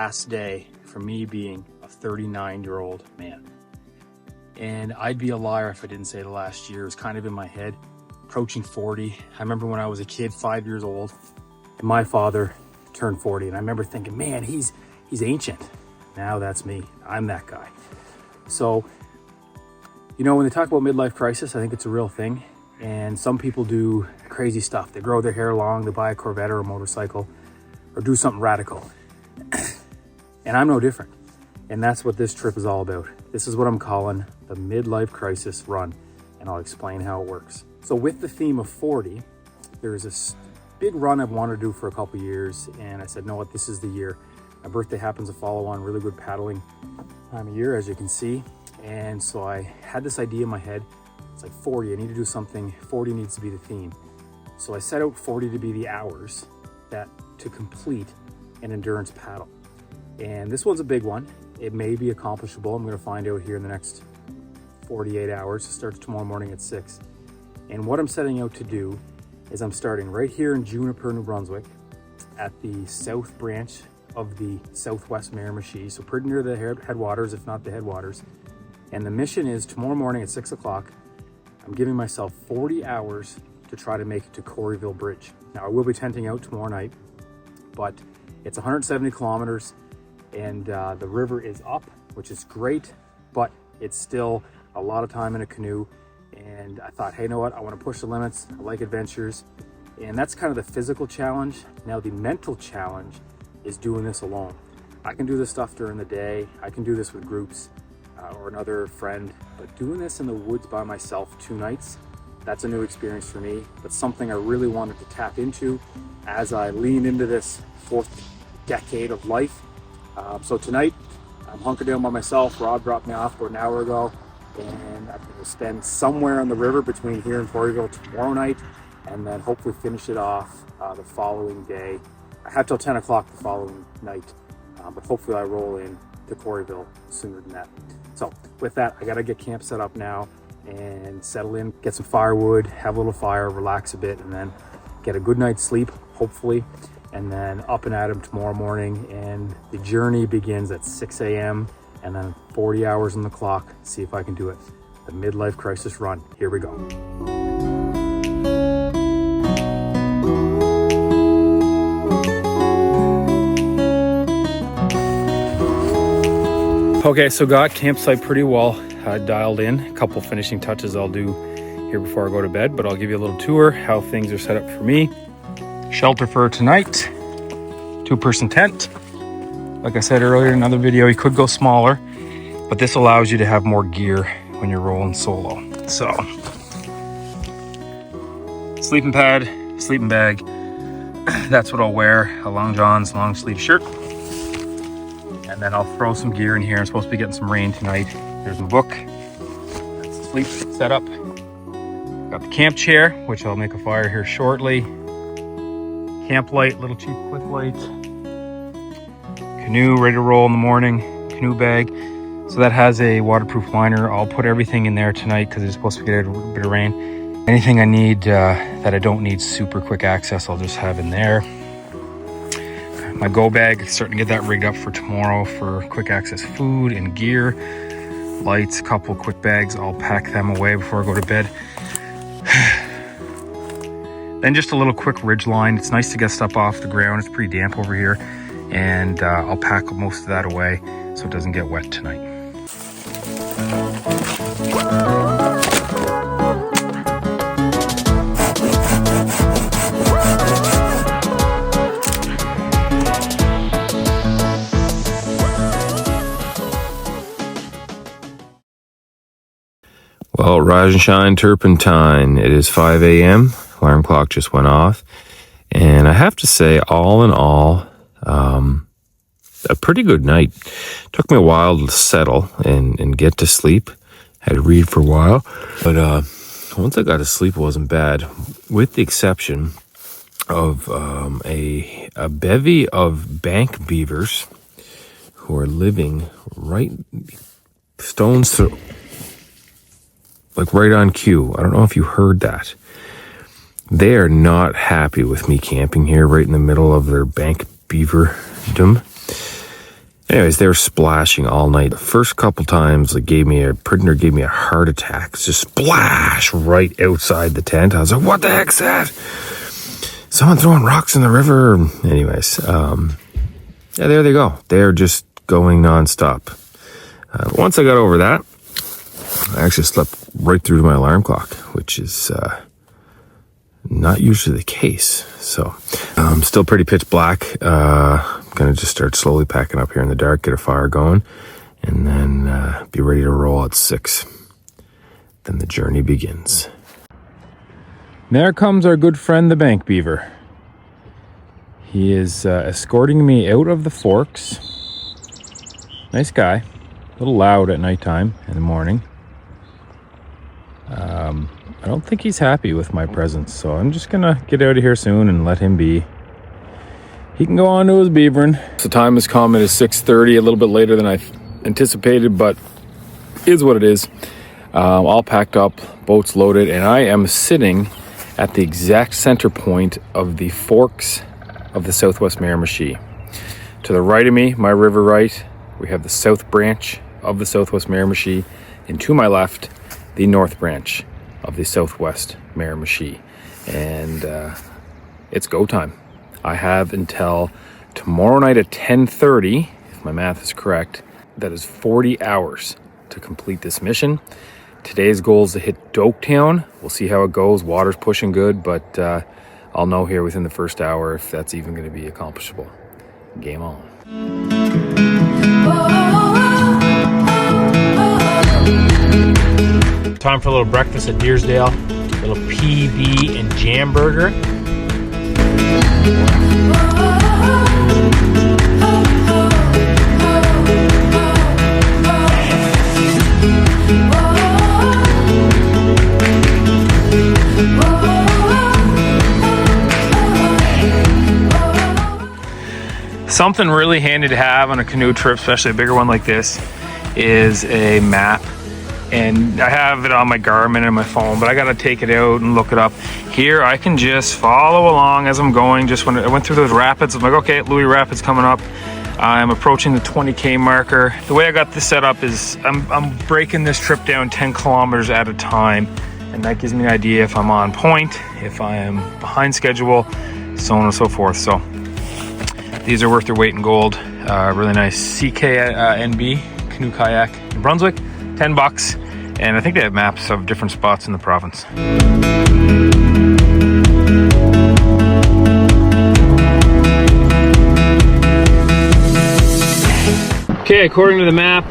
last day for me being a 39-year-old man. And I'd be a liar if I didn't say the last year. It was kind of in my head, approaching 40. I remember when I was a kid, 5 years old, and my father turned 40. And I remember thinking, man, he's ancient. Now that's me. I'm that guy. So, you know, when they talk about midlife crisis, I think it's a real thing. And some people do crazy stuff. They grow their hair long, they buy a Corvette or a motorcycle, or do something radical. And I'm no different. And that's what this trip is all about. This is what I'm calling the midlife crisis run. And I'll explain how it works. So with the theme of 40, there's this big run I've wanted to do for a couple years. And I said, no, what, this is the year. My birthday happens to follow on really good paddling time of year, as you can see. And so I had this idea in my head. It's like 40, I need to do something. 40 needs to be the theme. So I set out 40 to be the hours that to complete an endurance paddle. And this one's a big one. It may be accomplishable. I'm gonna find out here in the next 48 hours. It starts tomorrow morning at 6. And what I'm setting out to do is I'm starting right here in Juniper, New Brunswick at the south branch of the Southwest Miramichi. So pretty near the headwaters, if not the headwaters. And the mission is tomorrow morning at 6 o'clock, I'm giving myself 40 hours to try to make it to Quarryville Bridge. Now I will be tenting out tomorrow night, but it's 170 kilometers and the river is up, which is great, but it's still a lot of time in a canoe. And I thought, hey, you know what? I want to push the limits. I like adventures. And that's kind of the physical challenge. Now the mental challenge is doing this alone. I can do this stuff during the day. I can do this with groups or another friend, but doing this in the woods by myself 2 nights, that's a new experience for me. That's something I really wanted to tap into as I lean into this 4th decade of life. So tonight, I'm hunkered down by myself. Rob dropped me off about an hour ago, and I'm going to spend somewhere on the river between here and Quarryville tomorrow night, and then hopefully finish it off the following day. I have till 10 o'clock the following night, but hopefully I roll in to Quarryville sooner than that. So with that, I got to get camp set up now and settle in, get some firewood, have a little fire, relax a bit, and then get a good night's sleep, hopefully, and then up and at 'em tomorrow morning. And the journey begins at 6 a.m. and then 40 hours on the clock. See if I can do it. The midlife crisis run. Here we go. Okay, so got campsite pretty well dialed in. A couple finishing touches I'll do here before I go to bed, but I'll give you a little tour how things are set up for me. Shelter for tonight, 2-person tent. Like I said earlier in another video, you could go smaller, but this allows you to have more gear when you're rolling solo. So, sleeping pad, sleeping bag, that's what I'll wear, a long johns, long sleeve shirt. And then I'll throw some gear in here. I'm supposed to be getting some rain tonight. There's my book. That's the sleep setup. Got the camp chair, which I'll make a fire here shortly. Camp light, little cheap quick light. Canoe ready to roll in the morning. Canoe bag. So that has a waterproof liner. I'll put everything in there tonight because it's supposed to get a bit of rain. Anything I need that I don't need super quick access, I'll just have in there. My go bag, starting to get that rigged up for tomorrow for quick access food and gear. Lights, a couple quick bags. I'll pack them away before I go to bed. Then just a little quick ridge line. It's nice to get stuff off the ground. It's pretty damp over here. And I'll pack most of that away so it doesn't get wet tonight. Well, rise and shine turpentine. It is 5 a.m. Alarm clock just went off. And I have to say, all in all, a pretty good night. Took me a while to settle and get to sleep. Had to read for a while. But once I got to sleep, it wasn't bad. With the exception of a bevy of bank beavers who are living right stones through, like right on cue. I don't know if you heard that. They are not happy with me camping here right in the middle of their bank beaverdom. Anyways, they were splashing all night. The first couple times, Prisoner gave me a heart attack. Just splash right outside the tent. I was like, what the heck's that? Someone throwing rocks in the river. Anyways, yeah, there they go. They're just going nonstop. But once I got over that, I actually slept right through to my alarm clock, which is not usually the case. So still pretty pitch black. Gonna just start slowly packing up here in the dark, get a fire going, and then be ready to roll at 6. Then the journey begins. There comes our good friend the bank beaver. He is escorting me out of the forks. Nice guy. A little loud at nighttime, in the morning. I don't think he's happy with my presence, so I'm just gonna get out of here soon and let him be. He can go on to his beavering. So time has come. It is 6:30, a little bit later than I anticipated, but is what it is. All packed up, boats loaded, and I am sitting at the exact center point of the forks of the Southwest Miramichi. To the right of me, my river right, we have the south branch of the Southwest Miramichi, and to my left, the north branch of the Southwest Miramichi. And it's go time. I have until tomorrow night at 10:30, if my math is correct. That is 40 hours to complete this mission. Today's goal is to hit Doketown. We'll see how it goes. Water's pushing good, but I'll know here within the first hour if that's even going to be accomplishable. Game on. Time for a little breakfast at Deersdale. A little PB and jam burger. Something really handy to have on a canoe trip, especially a bigger one like this, is a map. And I have it on my Garmin and my phone, but I gotta take it out and look it up. Here I can just follow along as I'm going. Just when I went through those rapids, I'm like, okay, Louis Rapids coming up. I'm approaching the 20K marker. The way I got this set up is I'm breaking this trip down 10 kilometers at a time. And that gives me an idea if I'm on point, if I am behind schedule, so on and so forth. So these are worth their weight in gold. Really nice NB canoe kayak in Brunswick, $10. And I think they have maps of different spots in the province. Okay, according to the map,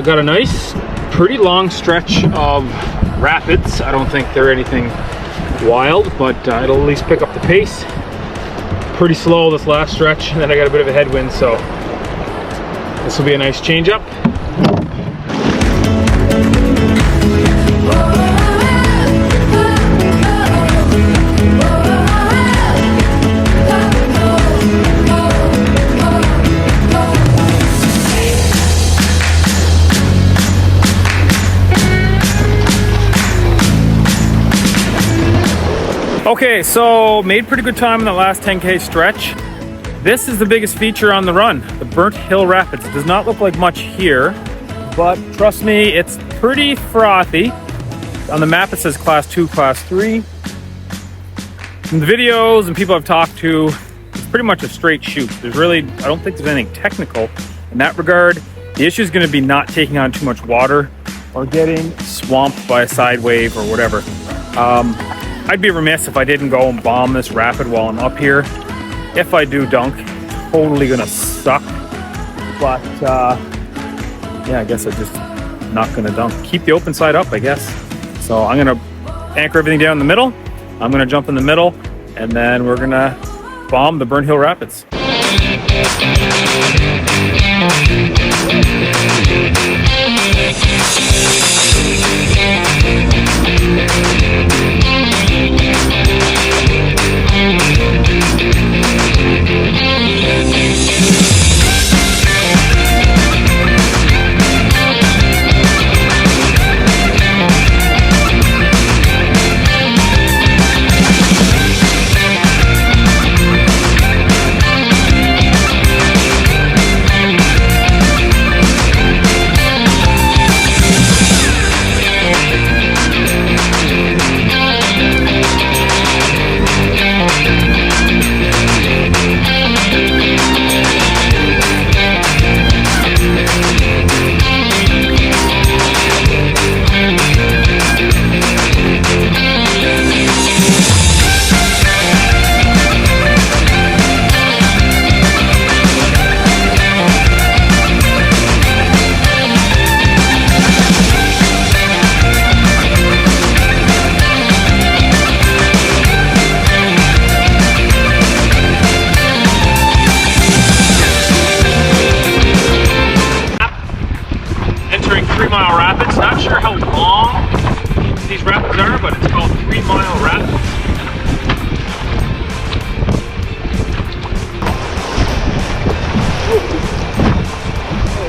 got a nice, pretty long stretch of rapids. I don't think they're anything wild, but it'll at least pick up the pace. Pretty slow this last stretch, and then I got a bit of a headwind, so this will be a nice change up. Okay, so made pretty good time in the last 10K stretch. This is the biggest feature on the run, the Burnt Hill Rapids. It does not look like much here, but trust me, it's pretty frothy. On the map it says class 2, class 3. From the videos and people I've talked to, it's pretty much a straight shoot. I don't think there's anything technical in that regard. The issue is gonna be not taking on too much water or getting swamped by a side wave or whatever. I'd be remiss if I didn't go and bomb this rapid while I'm up here. If I do dunk, it's totally gonna suck. But yeah, I guess I'm just not gonna dunk. Keep the open side up, I guess. So I'm gonna anchor everything down in the middle. I'm gonna jump in the middle, and then we're gonna bomb the Burnt Hill Rapids.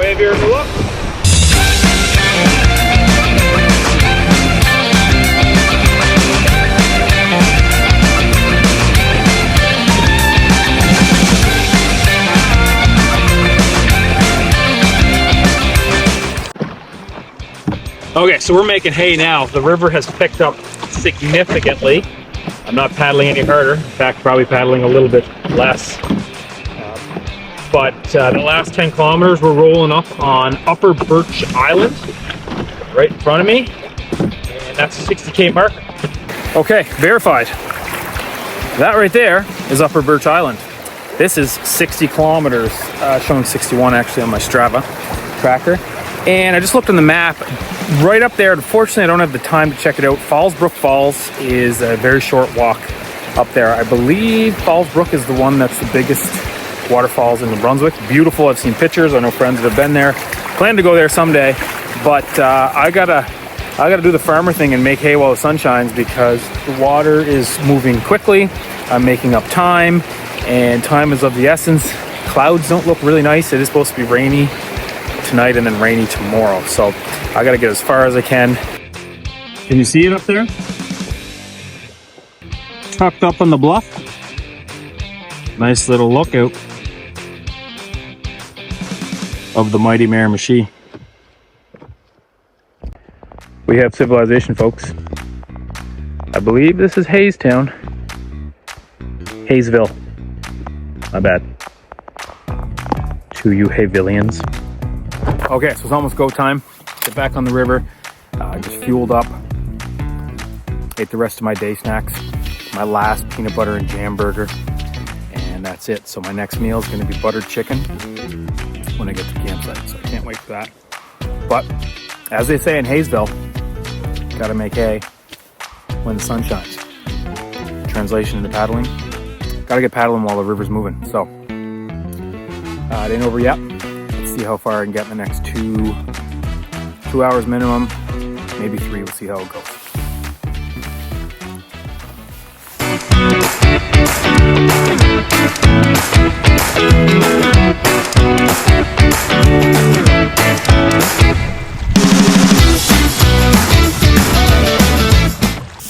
wave here and look. Okay, so we're making hay now. The river has picked up significantly. I'm not paddling any harder. In fact, probably paddling a little bit less. But the last 10 kilometers, we're rolling up on Upper Birch Island, right in front of me. And that's a 60K mark. Okay, verified. That right there is Upper Birch Island. This is 60 kilometers, showing 61 actually on my Strava tracker. And I just looked on the map. Right up there, unfortunately I don't have the time to check it out. Fallsbrook Falls is a very short walk up there. I believe Fallsbrook is the one that's the biggest waterfalls in New Brunswick. Beautiful, I've seen pictures, I know friends that have been there. Plan to go there someday, but I gotta do the farmer thing and make hay while the sun shines because the water is moving quickly. I'm making up time, and time is of the essence. Clouds don't look really nice. It is supposed to be rainy tonight and then rainy tomorrow, so I gotta get as far as I can. Can you see it up there? Tucked up on the bluff. Nice little lookout of the mighty Miramichi. We have civilization, folks. I believe this is Haystown. Hayesville. My bad. To you Hayvillians. Okay, so it's almost go time. Get back on the river. Just fueled up. Ate the rest of my day snacks. My last peanut butter and jam burger. And that's it. So my next meal is going to be buttered chicken when I get to the campsite. So I can't wait for that. But as they say in Hayesville, gotta make hay when the sun shines. Translation into paddling. Gotta get paddling while the river's moving. So it ain't over yet. Let's see how far I can get in the next two hours minimum, maybe 3. We'll see how it goes.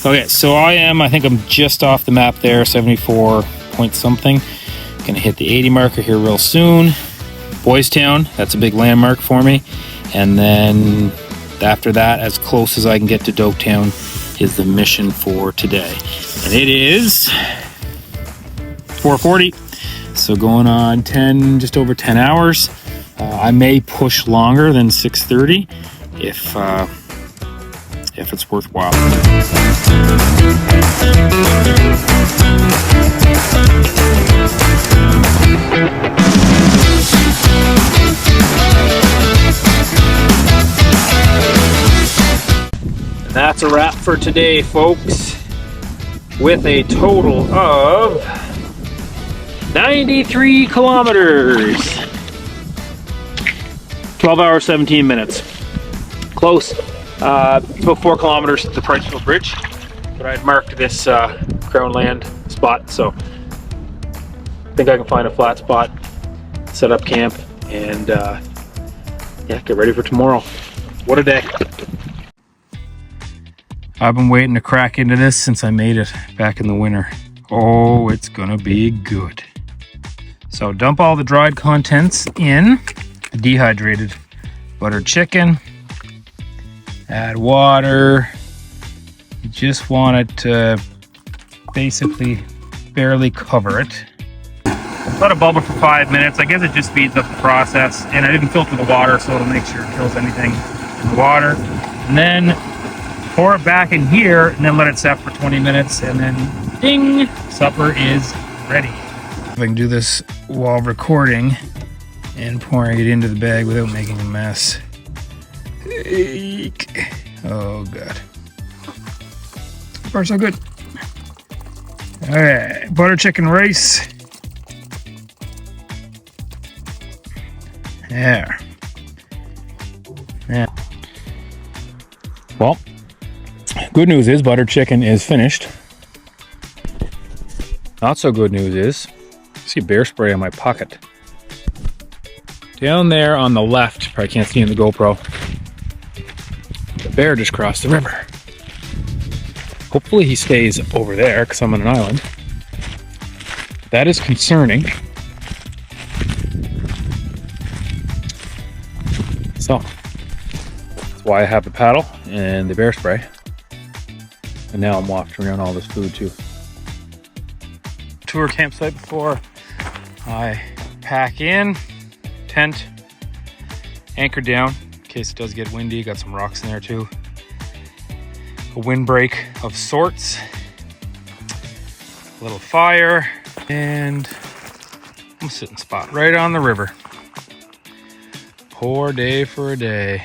Okay, so I think I'm just off the map there, 74 point something. Gonna hit the 80 marker here real soon. Boys Town, that's a big landmark for me. And then after that, as close as I can get to Doketown is the mission for today. And it is 4:40, so going on just over 10 hours. I may push longer than 6:30 if it's worthwhile. That's a wrap for today, folks, with a total of 93 kilometers. 12 hours, 17 minutes. Close. It's about 4 kilometers to the Priceville Bridge, but I'd marked this Crown Land spot, so I think I can find a flat spot, set up camp, and yeah, get ready for tomorrow. What a day. I've been waiting to crack into this since I made it back in the winter. Oh, it's gonna be good. So dump all the dried contents in, dehydrated buttered chicken, add water. You just want it to basically barely cover it. Let it bubble for 5 minutes. I guess it just speeds up the process, and I didn't filter the water, so it'll make sure it kills anything in the water. And then pour it back in here, and then let it set for 20 minutes, and then ding, supper is ready. If I can do this while recording and pouring it into the bag without making a mess. Eek. Oh god. So far so good. Alright, butter chicken rice. There. Yeah. Well, good news is butter chicken is finished. Not so good news is, I see bear spray in my pocket. Down there on the left, probably can't see in the GoPro, the bear just crossed the river. Hopefully he stays over there because I'm on an island. That is concerning. So, that's why I have the paddle and the bear spray. And now I'm wafting around all this food too. Tour campsite before I pack in, tent, anchor down in case it does get windy. Got some rocks in there too. A windbreak of sorts, a little fire, and I'm sitting spot right on the river. Poor day for a day.